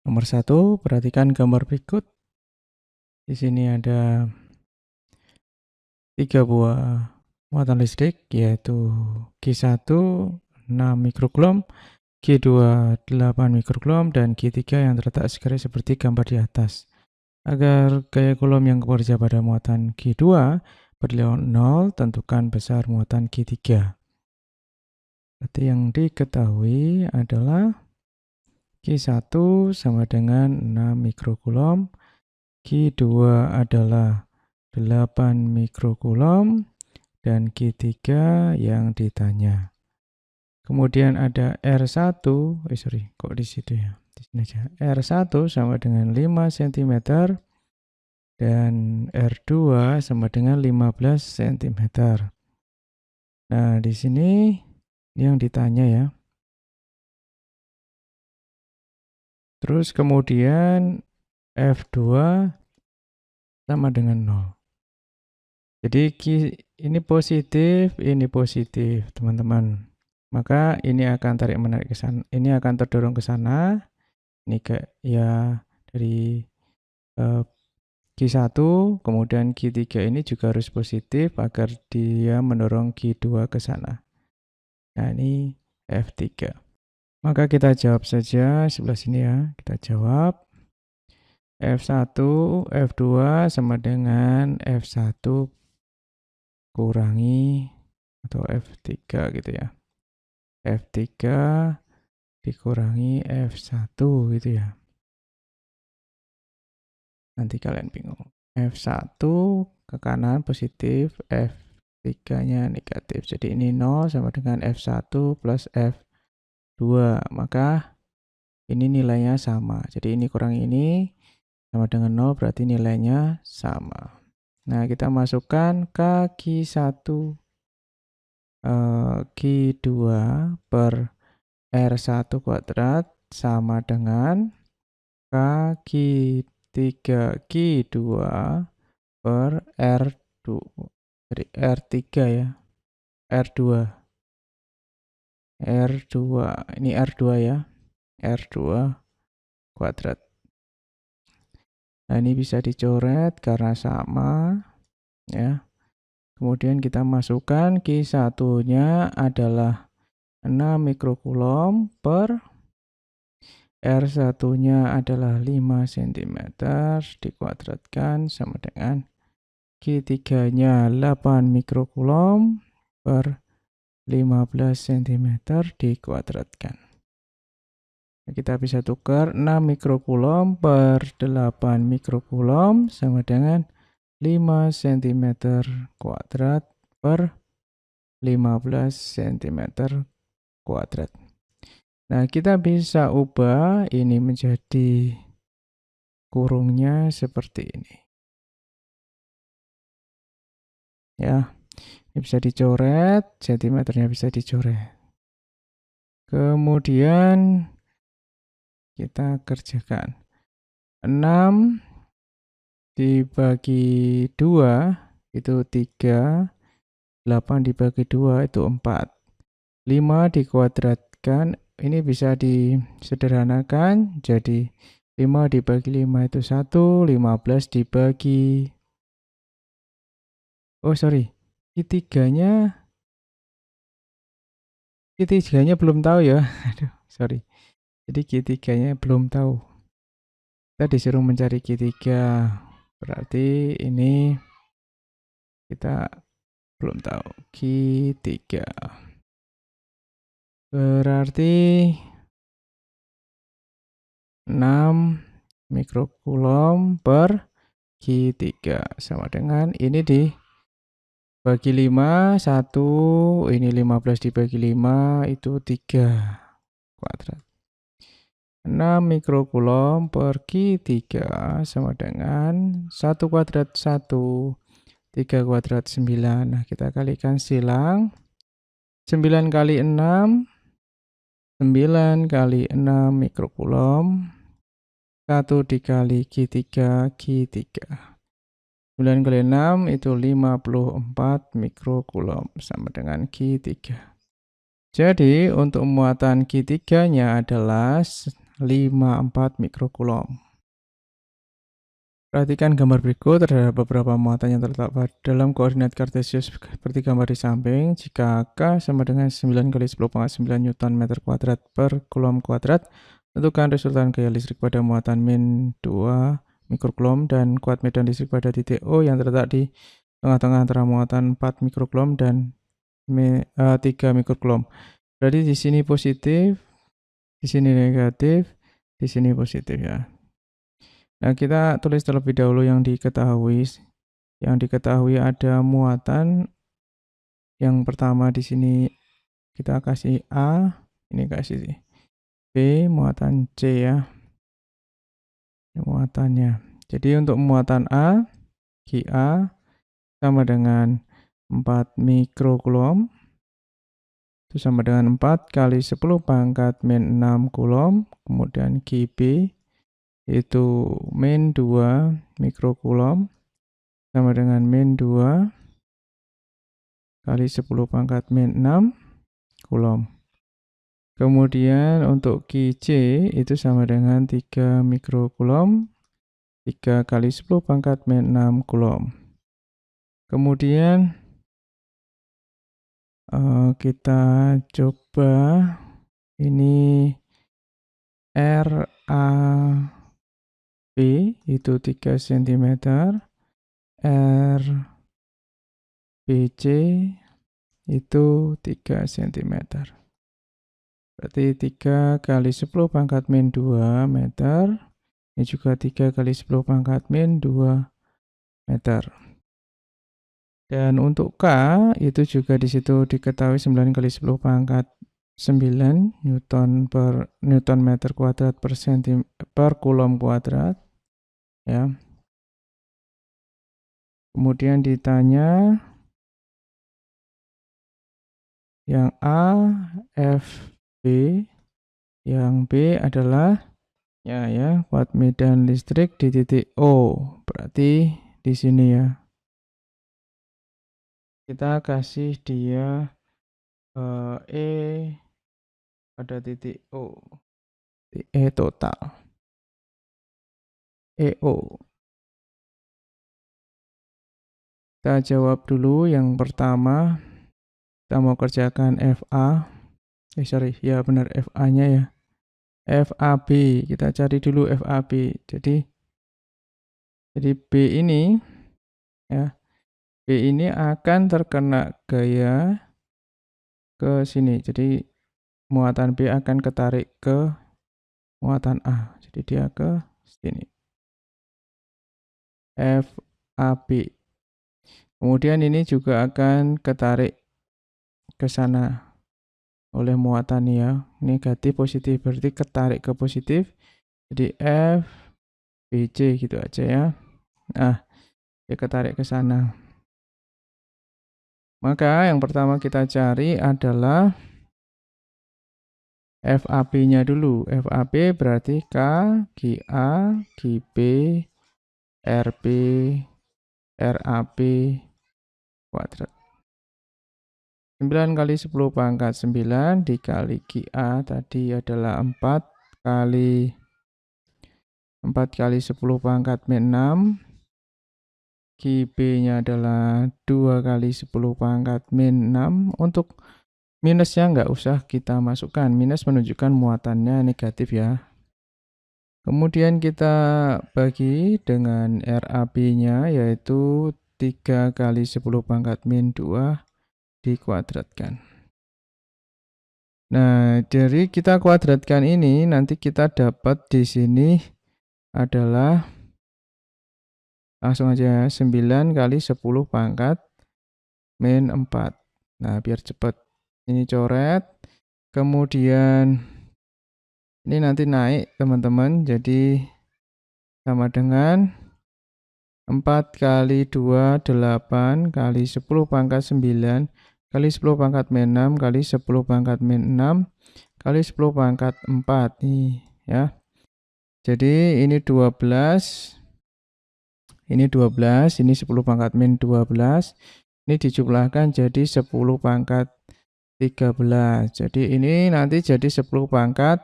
Nomor 1, perhatikan gambar berikut. Di sini ada 3 buah muatan listrik, yaitu Q1 6 mikrocoulomb, Q2 8 mikrocoulomb, dan Q3 yang terletak segaris seperti gambar di atas. Agar gaya coulomb yang bekerja pada muatan Q2 bernilai 0, tentukan besar muatan Q3. Berarti yang diketahui adalah Q1 sama dengan 6 mikrocoulomb, Q2 adalah 8 mikrocoulomb, dan Q3 yang ditanya. Kemudian ada R1, kok di situ ya? Di sini aja. R1 sama dengan 5 cm dan R2 sama dengan 15 cm. Nah, di sini yang ditanya ya. Terus kemudian F2 sama dengan 0. Jadi ini positif, teman-teman. Maka ini akan tarik-menarik ke sana. Ini akan terdorong ke sana. Ini ya dari Q1, kemudian Q3 ini juga harus positif agar dia mendorong Q2 ke sana. Nah, ini F3. Maka kita jawab saja sebelah sini ya. Kita jawab F1, F2 sama dengan F1 kurangi atau F3 gitu ya. F3 dikurangi F1 gitu ya. Nanti kalian bingung. F1 ke kanan positif, F3-nya negatif. Jadi ini 0 sama dengan F1 plus F2. Maka ini nilainya sama. Jadi ini kurang ini sama dengan 0, berarti nilainya sama. Nah, kita masukkan Q1 Q2 per R1 kuadrat sama dengan Q3 Q2 per R2. Jadi R3 ya. R2. Ini R2 ya. R2 kuadrat. Nah, ini bisa dicoret karena sama ya. Kemudian kita masukkan Q1-nya adalah 6 mikrocoulomb per R1-nya adalah 5 cm dikuadratkan sama dengan Q3-nya 8 mikrocoulomb per 15 cm dikuadratkan. Kita bisa tukar 6 mikrocoulomb per 8 mikrocoulomb sama dengan 5 cm kuadrat per 15 cm kuadrat. Nah, kita bisa ubah ini menjadi kurungnya seperti ini. Ya, ini bisa dicoret, sentimeternya bisa dicoret. Kemudian kita kerjakan. 6 dibagi 2 itu 3, 8 dibagi 2 itu 4. 5 dikuadratkan, ini bisa disederhanakan jadi 5 dibagi 5 itu 1, 15 dibagi Q3-nya belum tahu ya. Aduh, sorry. Jadi Q3-nya belum tahu. Kita disuruh mencari Q3. Berarti ini kita belum tahu. Q3. Berarti 6 mikrocoulomb per Q3 sama dengan ini dibagi 5, 1, ini 15 dibagi 5 itu 3 kuadrat. 6 mikrocoulomb per Q3 sama dengan 1 kuadrat 1, 3 kuadrat 9. Nah, kita kalikan silang. 9 kali 6, 9 kali 6 mikrocoulomb. 1 dikali Q3, Q3. 9 kali 6 itu 54 mikrocoulomb sama dengan Q3. Jadi untuk muatan Q3-nya adalah 54 mikrokulom. Perhatikan gambar berikut, terdapat beberapa muatan yang terletak dalam koordinat kartesius seperti gambar di samping. Jika K sama dengan 9 kali 10 pangkat 9 Newton meter kuadrat per kulom kuadrat, tentukan resultan gaya listrik pada muatan min 2 mikrokulom dan kuat medan listrik pada titik O yang terletak di tengah-tengah antara muatan 4 mikrokulom dan 3 mikrokulom. Berarti di sini positif, di sini negatif, di sini positif ya. Nah, kita tulis terlebih dahulu yang diketahui. Yang diketahui ada muatan. Yang pertama di sini kita kasih A, ini kasih B, muatan C ya. Muatannya. Jadi untuk muatan A, GA sama dengan 4 mikrokulom. Itu sama dengan 4 kali 10 pangkat min 6 kulom. Kemudian GB itu min 2 mikrokulom sama dengan min 2 kali 10 pangkat min 6 kulom. Kemudian untuk QC itu sama dengan 3 mikrokulom 3 kali 10 pangkat min 6 kulom. Kemudian kita coba ini RAB itu 3 cm, RBC itu 3 cm. Berarti 3 kali 10 pangkat min 2 meter. Ini juga 3 kali 10 pangkat min 2 meter. Dan untuk K itu juga di situ diketahui 9 kali 10 pangkat 9 Newton meter kuadrat per kulom kuadrat ya. Kemudian ditanya yang A, F, B, yang B adalah ya kuat medan listrik di titik O. Berarti di sini ya. Kita kasih dia E pada titik O. E total. EO. Kita jawab dulu yang pertama. Kita mau kerjakan FA. Ya benar FA-nya ya. FAB. Kita cari dulu FAB. Jadi B ini ya. B ini akan terkena gaya ke sini. Jadi muatan B akan ketarik ke muatan A. Jadi dia ke sini. FAB. Kemudian ini juga akan ketarik ke sana oleh muatan ya. Negatif positif berarti ketarik ke positif. Jadi F BC gitu aja ya. Nah, dia ketarik ke sana. Maka yang pertama kita cari adalah FAB-nya dulu. FAB berarti K, GA, GB, RB, RAB kuadrat. 9 kali 10 pangkat 9 dikali GA tadi adalah 4 kali 10 pangkat min 6. GB-nya adalah 2 kali 10 pangkat min 6. Untuk minusnya nggak usah kita masukkan. Minus menunjukkan muatannya negatif ya. Kemudian kita bagi dengan RAB-nya yaitu 3 kali 10 pangkat min 2 dikuadratkan. Nah, dari kita kuadratkan ini nanti kita dapat di sini adalah langsung aja 9 kali 10 pangkat min 4. Nah, biar cepat. Ini coret. Kemudian ini nanti naik, teman-teman. Jadi sama dengan 4 kali 2, 8 kali 10 pangkat 9 kali 10 pangkat min 6 kali 10 pangkat min 6 kali 10 pangkat 4 nih ya. Jadi ini 12. Ini 12, ini 10 pangkat min 12. Ini dijumlahkan jadi 10 pangkat 13. Jadi ini nanti jadi 10 pangkat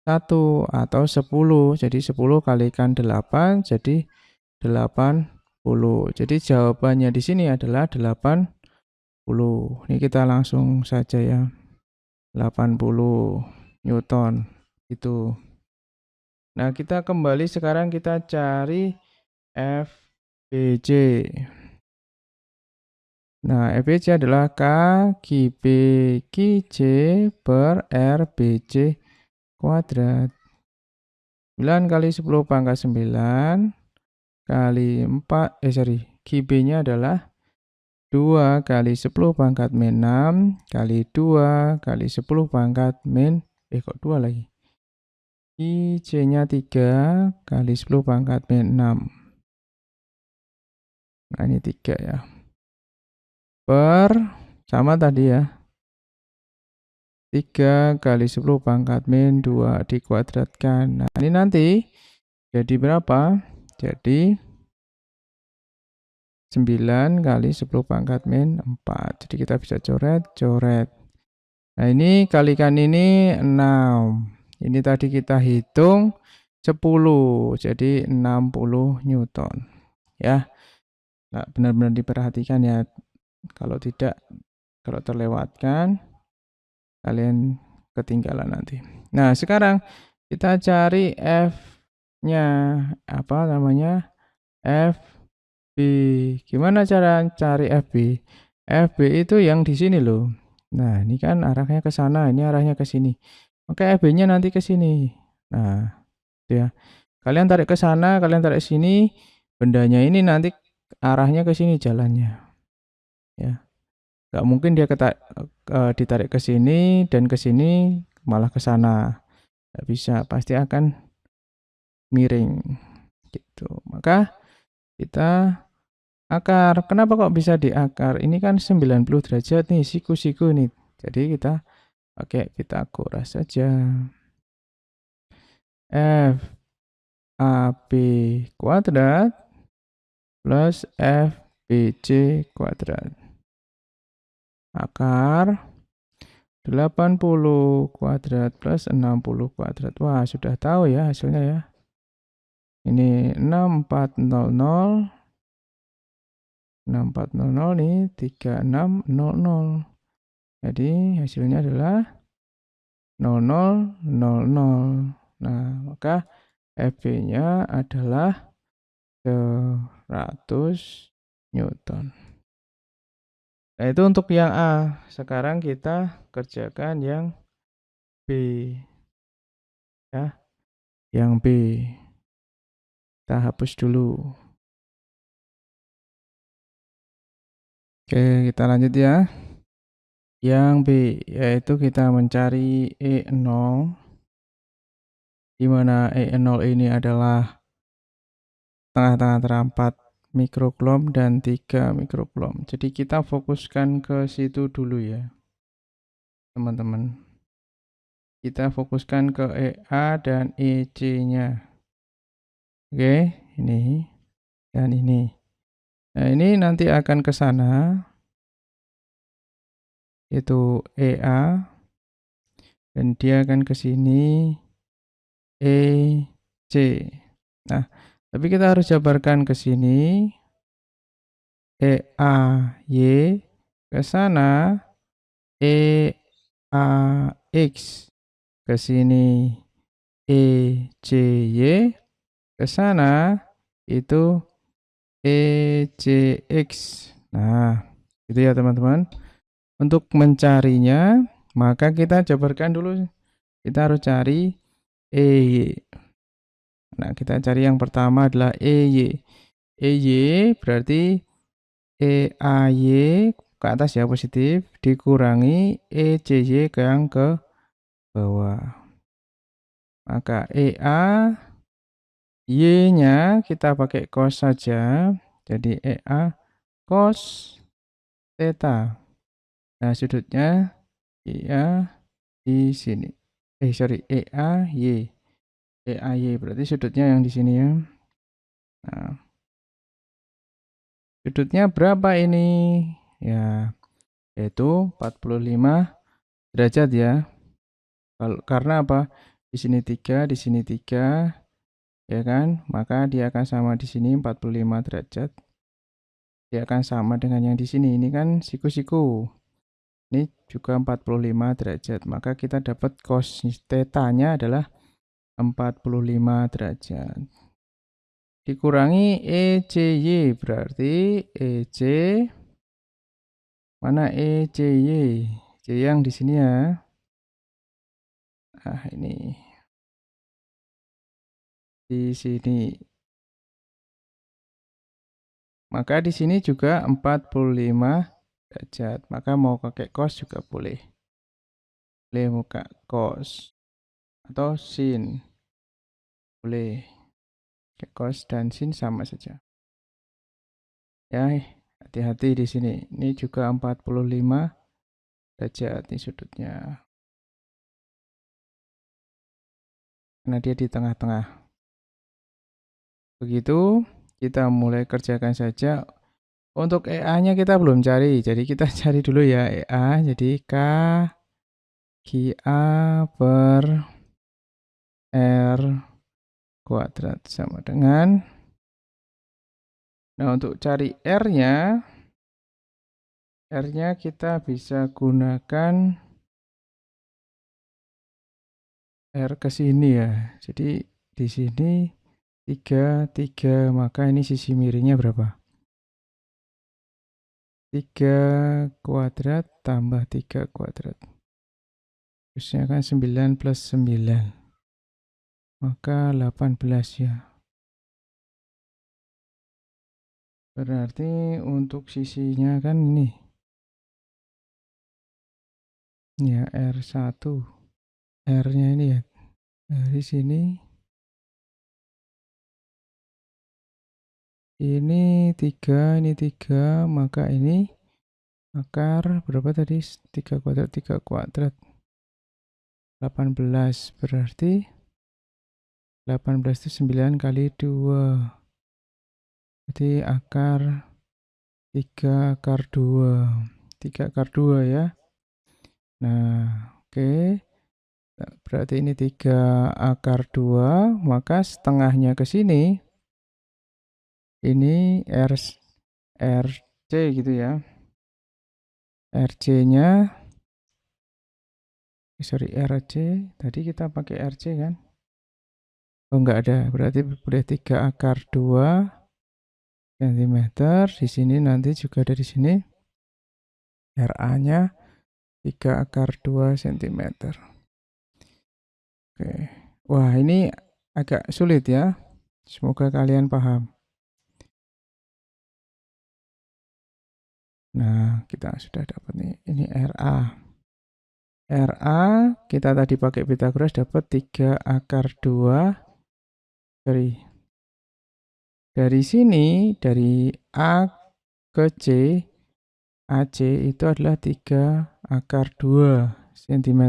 1 atau 10. Jadi 10 kalikan 8 jadi 80. Jadi jawabannya di sini adalah 80. Ini kita langsung saja ya. 80 Newton itu. Nah, kita kembali sekarang kita cari FBJ. Nah, FBJ adalah K QB QJ per RBJ kuadrat. 9 kali 10 pangkat 9 kali 4, QB-nya adalah 2 kali 10 pangkat min 6 kali 2 kali 10 pangkat min, kok 2 lagi. QJ-nya 3 kali 10 pangkat min 6. Nah, ini 3 ya. Per, sama tadi ya. 3 kali 10 pangkat min 2 dikuadratkan. Nah, ini nanti jadi berapa? Jadi 9 kali 10 pangkat min 4. Jadi kita bisa coret. Nah, ini kalikan ini 6. Ini tadi kita hitung 10. Jadi 60 Newton. Ya. Nggak benar-benar diperhatikan ya. Kalau tidak, kalau terlewatkan, kalian ketinggalan nanti. Nah, sekarang kita cari F-nya. Apa namanya? FB. Gimana cara cari FB? FB itu yang di sini loh. Nah, ini kan arahnya ke sana, ini arahnya ke sini. Maka FB-nya nanti ke sini. Nah, ya. Kalian tarik ke sana, kalian tarik ke sini, bendanya ini nanti arahnya ke sini jalannya. Ya. Gak mungkin dia ditarik ke sini dan ke sini malah ke sana. Gak bisa, pasti akan miring gitu. Maka kita akar. Kenapa kok bisa diakar? Ini kan 90 derajat nih, siku-siku nih. Jadi kita pakai Pitagoras saja. F AB kuadrat plus FBC kuadrat. Akar 80 kuadrat plus 60 kuadrat. Wah, sudah tahu ya hasilnya ya. Ini 6400. 6400 nih 3600. Jadi hasilnya adalah 0000. Nah, maka FB-nya adalah 100 Newton. Nah, itu untuk yang A. Sekarang kita kerjakan yang B. Ya. Yang B. Kita hapus dulu. Oke, kita lanjut ya. Yang B, yaitu kita mencari E0, di mana E0 ini adalah tengah-tengah antara 4 mikrocoulomb dan 3 mikrocoulomb. Jadi kita fokuskan ke situ dulu ya, teman-teman. Kita fokuskan ke EA dan EC-nya. Oke, ini dan ini. Nah, ini nanti akan ke sana, yaitu EA, dan dia akan ke sini EC. Nah, tapi kita harus jabarkan ke sini EAY, ke sana EAX, ke sini ECY, ke sana itu ECX. Nah, itu ya teman-teman. Untuk mencarinya, maka kita jabarkan dulu. Kita harus cari EY. Nah, kita cari yang pertama adalah EY. EY berarti EAY ke atas ya, positif, dikurangi ECY yang ke bawah. Maka EA Y-nya kita pakai cos saja. Jadi EA cos theta. Nah, sudutnya EA di sini. EAY. EAY berarti sudutnya yang di sini ya. Nah, sudutnya berapa ini? Ya, yaitu 45 derajat ya. Karena apa? Di sini 3, di sini 3, ya kan? Maka dia akan sama di sini 45 derajat. Dia akan sama dengan yang di sini. Ini kan siku-siku. Ini juga 45 derajat. Maka kita dapat cos θ-nya adalah 45 derajat. Dikurangi ECY, berarti EC, mana ECY? C yang di sini ya. Nah, ini. Di sini. Maka di sini juga 45 derajat. Maka mau pakai cos juga boleh. Boleh buka cos atau sin. Boleh. Cos dan sin sama saja. Ya, hati-hati di sini. Ini juga 45 derajat ini sudutnya. Karena dia di tengah-tengah. Begitu, kita mulai kerjakan saja. Untuk EA-nya kita belum cari. Jadi kita cari dulu ya EA. Jadi K QA per R kuadrat sama dengan, nah untuk cari R-nya kita bisa gunakan R ke sini ya. Jadi di sini 3, 3, maka ini sisi miringnya berapa? 3 kuadrat tambah 3 kuadrat. Terusnya kan 9 plus 9. Maka 18 ya. Berarti untuk sisinya kan ini. Ya R1. R-nya ini ya. Dari sini. Ini 3, ini 3. Maka ini akar berapa tadi? 3 kuadrat, 3 kuadrat. 18 berarti 18 itu 9 kali 2. Jadi akar 3 akar 2. 3 akar 2 ya. Nah, oke. Berarti ini 3 akar 2, maka setengahnya ke sini. Ini RC gitu ya. RC-nya RC, tadi kita pakai RC kan? Oh, enggak ada, berarti boleh 3 akar 2 cm. Di sini nanti juga ada di sini. RA-nya 3 akar 2 cm. Oke. Wah, ini agak sulit ya. Semoga kalian paham. Nah, kita sudah dapat nih. Ini RA. RA, kita tadi pakai Pythagoras dapat 3 akar 2 dari sini, dari A ke C, AC itu adalah 3 akar 2 cm.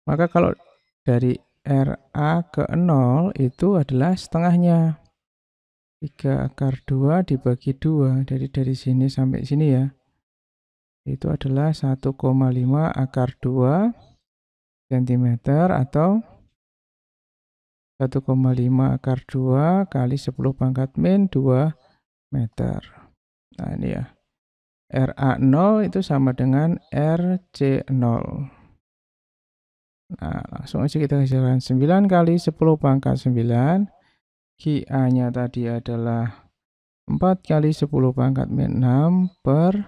Maka kalau dari RA ke 0 itu adalah setengahnya. 3 akar 2 dibagi 2. Dari sini sampai sini ya. Itu adalah 1,5 akar 2 cm atau 1,5 akar 2 kali 10 pangkat min 2 meter. Nah ini ya. RA0 itu sama dengan RC0. Nah langsung aja kita hasilkan 9 kali 10 pangkat 9. QA-nya tadi adalah 4 kali 10 pangkat min 6 per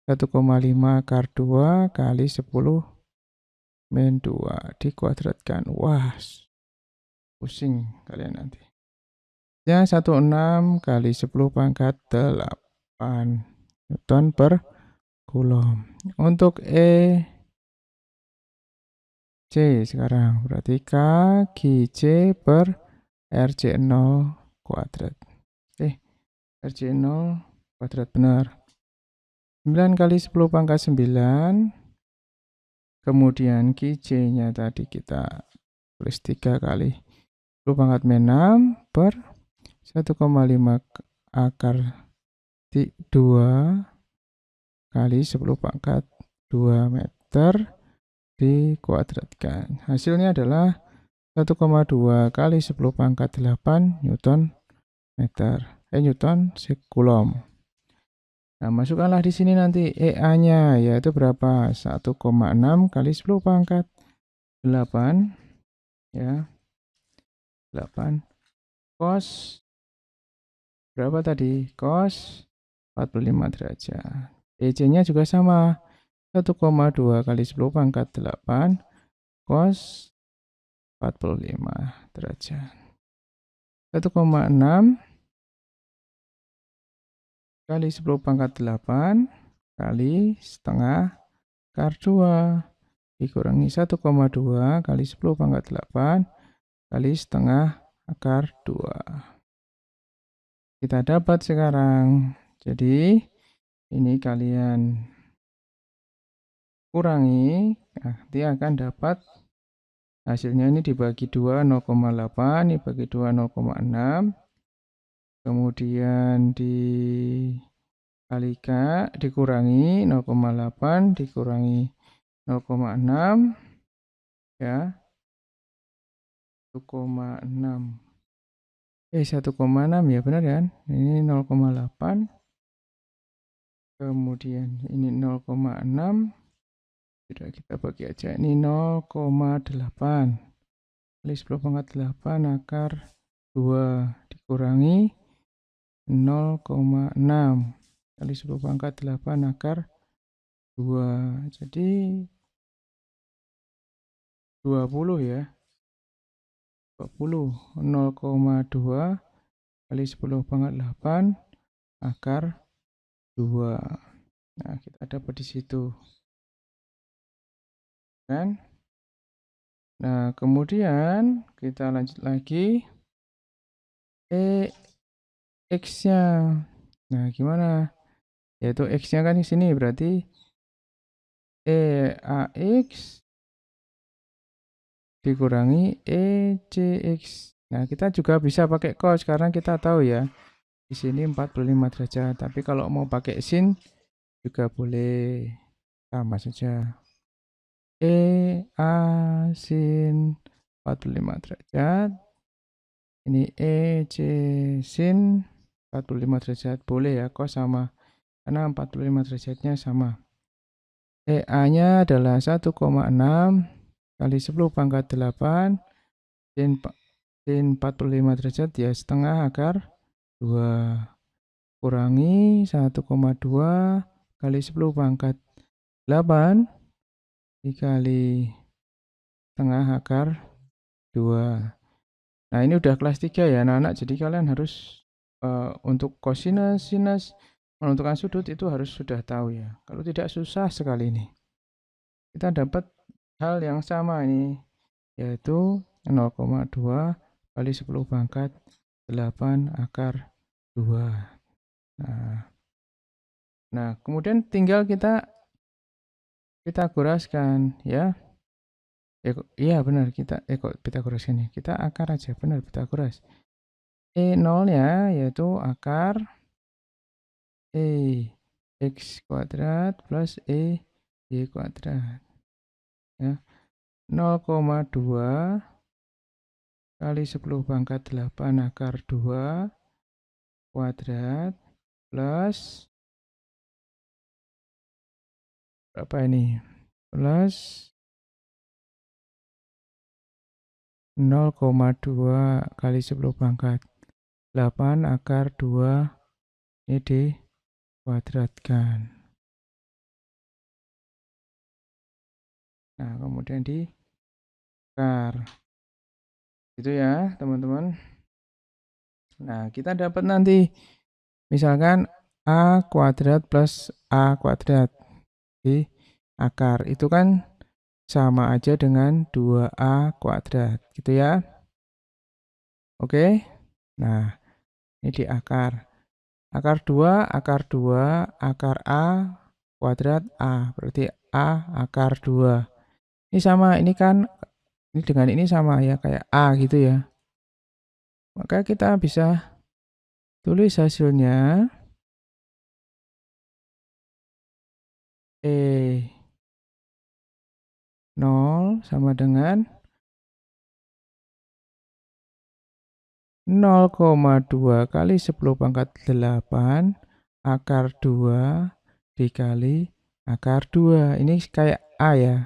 1,5 akar 2 kali 10 min 2 dikuadratkan. Wah, pusing kalian nanti. Ya, 16 kali 10 pangkat 8 Newton per Coulomb. Untuk C sekarang, berarti K QC per RC0 kuadrat. RC0 kuadrat benar. 9 kali 10 pangkat 9. Kemudian QC-nya tadi kita tulis 3 kali 10 pangkat min 6 per 1,5 akar 2 kali 10 pangkat 2 meter dikuadratkan. Hasilnya adalah 1,2 kali 10 pangkat 8 Newton meter. Newton Coulomb. Nah, masukkanlah di sini nanti EA-nya, yaitu berapa? 1,6 kali 10 pangkat 8, ya. 8 cos berapa tadi? Cos 45 derajat. EC-nya juga sama, 1,2 kali 10 pangkat 8 cos 45 derajat. 1,6 kali 10 pangkat 8 kali setengah akar 2 dikurangi 1,2 kali 10 pangkat 8 kali setengah akar 2. Kita dapat sekarang. Jadi ini kalian kurangi, nanti akan dapat hasilnya ini dibagi 2 0,8, dibagi 2 0,6. Kemudian dikalikan, dikurangi 0,8 dikurangi 0,6, ya. 1,6. 1,6 ya, benar kan? Ini 0,8. Kemudian ini 0,6. Sudah, kita bagi aja. Ini 0,8 kali 10 pangkat 8 akar 2 dikurangi 0,6 kali 10 pangkat 8 akar 2. Jadi 20 ya. 20. 0,2 kali 10 pangkat 8 akar 2. Nah, kita dapat di situ. Kan? Nah, kemudian kita lanjut lagi. X-nya. Nah, gimana? Yaitu X-nya kan di sini, berarti AX dikurangi ECX. Nah, kita juga bisa pakai cos karena kita tahu ya, di sini 45 derajat. Tapi kalau mau pakai sin juga boleh, sama saja. A sin 45 derajat. Ini EC sin 45 derajat. Boleh ya, cos sama. Karena 45 derajatnya sama. EA-nya adalah 1,6 kali 10 pangkat 8 sin 45 derajat ya setengah akar 2 kurangi 1,2 kali 10 pangkat 8 dikali setengah akar 2. Nah, ini udah kelas 3 ya anak-anak, jadi kalian harus untuk kosinus, sinus, menentukan sudut itu harus sudah tahu ya. Kalau tidak, susah sekali ini. Kita dapat hal yang sama ini, yaitu 0,2 kali 10 pangkat 8 akar 2. Nah, kemudian tinggal kita Pitagoraskan ya. Iya benar, kita kok Pitagoraskan ini. Kita akar aja, benar Pitagoras. E0 ya, yaitu akar X kuadrat plus Y kuadrat. Ya. 0,2 kali 10 pangkat 8 akar 2 kuadrat plus berapa ini? Plus 0,2 kali 10 pangkat 8 akar 2 ini dikuadratkan. Nah, kemudian diakar. Gitu ya, teman-teman. Nah, kita dapat nanti misalkan A kuadrat plus A kuadrat di akar. Itu kan sama aja dengan 2A kuadrat, gitu ya. Oke. Nah, ini di akar. Akar 2, akar 2, akar A kuadrat A. Berarti A akar 2. Ini sama, ini kan ini dengan ini sama ya, kayak A gitu ya. Maka kita bisa tulis hasilnya 0 sama dengan 0,2 kali 10 pangkat 8 akar 2 dikali akar 2. Ini kayak A ya.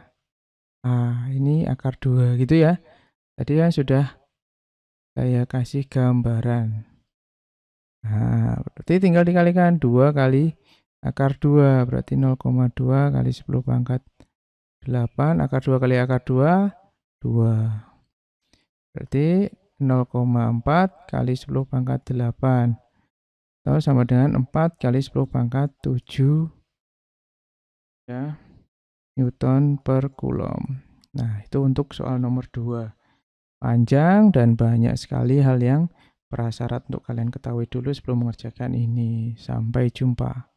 Ini akar 2 gitu ya. Tadi kan sudah saya kasih gambaran. Berarti tinggal dikalikan 2 kali akar 2. Berarti 0,2 kali 10 pangkat 8 akar 2 kali akar 2, 2. Berarti 0,4 kali 10 pangkat 8. Atau sama dengan 4 kali 10 pangkat 7 ya, Newton per Coulomb. Nah, itu untuk soal nomor 2. Panjang dan banyak sekali hal yang prasyarat untuk kalian ketahui dulu sebelum mengerjakan ini. Sampai jumpa.